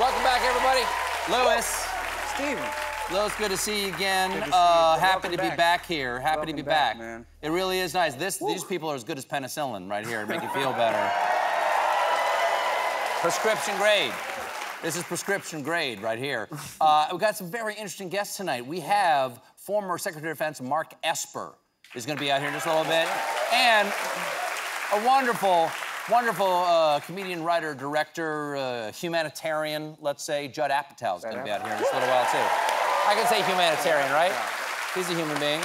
Welcome back, everybody. Lewis. Steven. Lewis, good to see you again. Good to see you. Happy to be back here. Happy to be back. Man. It really is nice. These people are as good as penicillin right here to make you feel better. Prescription grade. This is prescription grade right here. We've got some very interesting guests tonight. We have former Secretary of Defense Mark Esper is going to be out here in just a little bit. And a wonderful comedian, writer, director, humanitarian, let's say, Judd Apatow's going to be out here in just a little while, too. I can say humanitarian, right? He's a human being.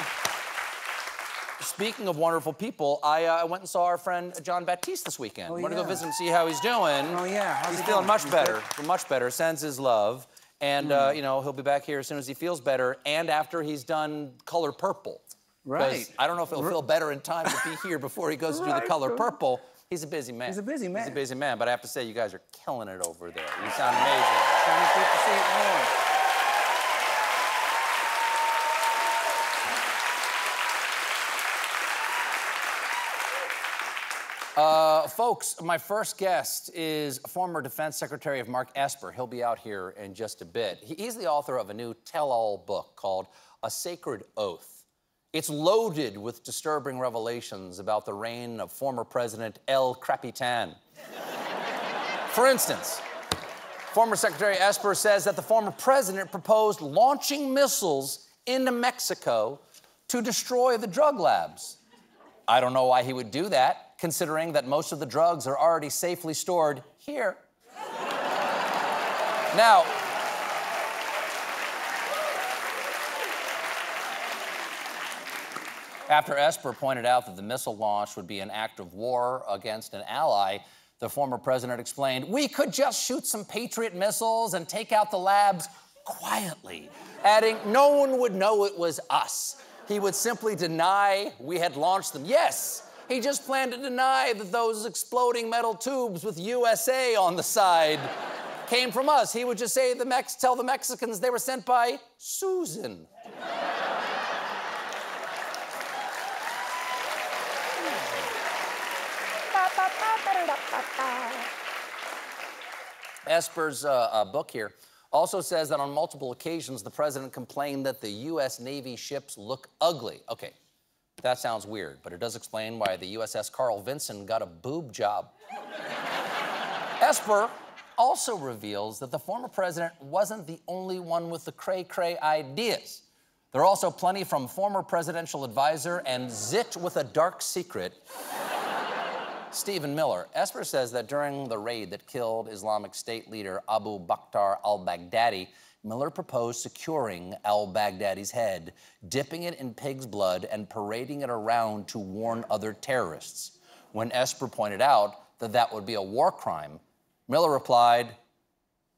Speaking of wonderful people, I went and saw our friend John Baptiste this weekend. Went to go visit him, see how he's doing. Oh, yeah. He's feeling much better, sends his love. And, you know, he'll be back here as soon as he feels better and after he's done Color Purple. Right. I don't know if he'll feel better in time to be here before he goes to do the Color Purple. He's a busy man. He's a busy man. He's a busy man, but I have to say, you guys are killing it over there. You sound amazing. Trying to keep the seat warm. Folks, my first guest is former Defense Secretary of Mark Esper. He'll be out here in just a bit. He's the author of a new tell-all book called A Sacred Oath. It's loaded with disturbing revelations about the reign of former President El Capitan. For instance, former Secretary Esper says that the former president proposed launching missiles into Mexico to destroy the drug labs. I don't know why he would do that, considering that most of the drugs are already safely stored here. Now, after Esper pointed out that the missile launch would be an act of war against an ally, the former president explained, "We could just shoot some Patriot missiles and take out the labs quietly," adding, "No one would know it was us. He would simply deny we had launched them." Yes, he just planned to deny that those exploding metal tubes with USA on the side came from us. He would just say tell the Mexicans they were sent by Susan. Esper's book here also says that on multiple occasions, the president complained that the U.S. Navy ships look ugly. Okay, that sounds weird, but it does explain why the USS Carl Vinson got a boob job. Esper also reveals that the former president wasn't the only one with the cray-cray ideas. There are also plenty from former presidential advisor and zit with a dark secret, Stephen Miller. Esper says that during the raid that killed Islamic State leader Abu Bakr al-Baghdadi, Miller proposed securing al-Baghdadi's head, dipping it in pig's blood, and parading it around to warn other terrorists. When Esper pointed out that that would be a war crime, Miller replied,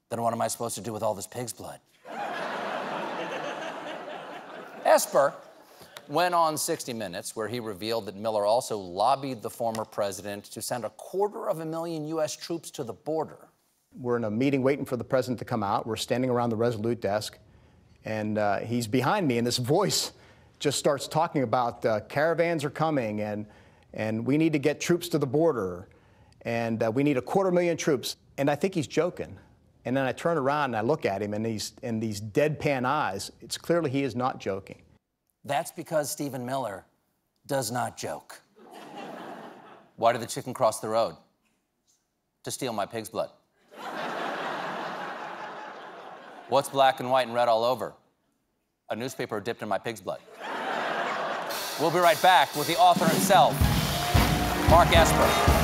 "Then what am I supposed to do with all this pig's blood?" Esper went on 60 Minutes, where he revealed that Miller also lobbied the former president to send 250,000 U.S. troops to the border. We're in a meeting waiting for the president to come out. We're standing around the Resolute desk, and he's behind me, and this voice just starts talking about caravans are coming, and we need to get troops to the border, and we need 250,000 troops. And I think he's joking. And then I turn around and I look at him, and these deadpan eyes, it's clearly he is not joking. That's because Stephen Miller does not joke. Why did the chicken cross the road? To steal my pig's blood. What's black and white and red all over? A newspaper dipped in my pig's blood. We'll be right back with the author himself, Mark Esper.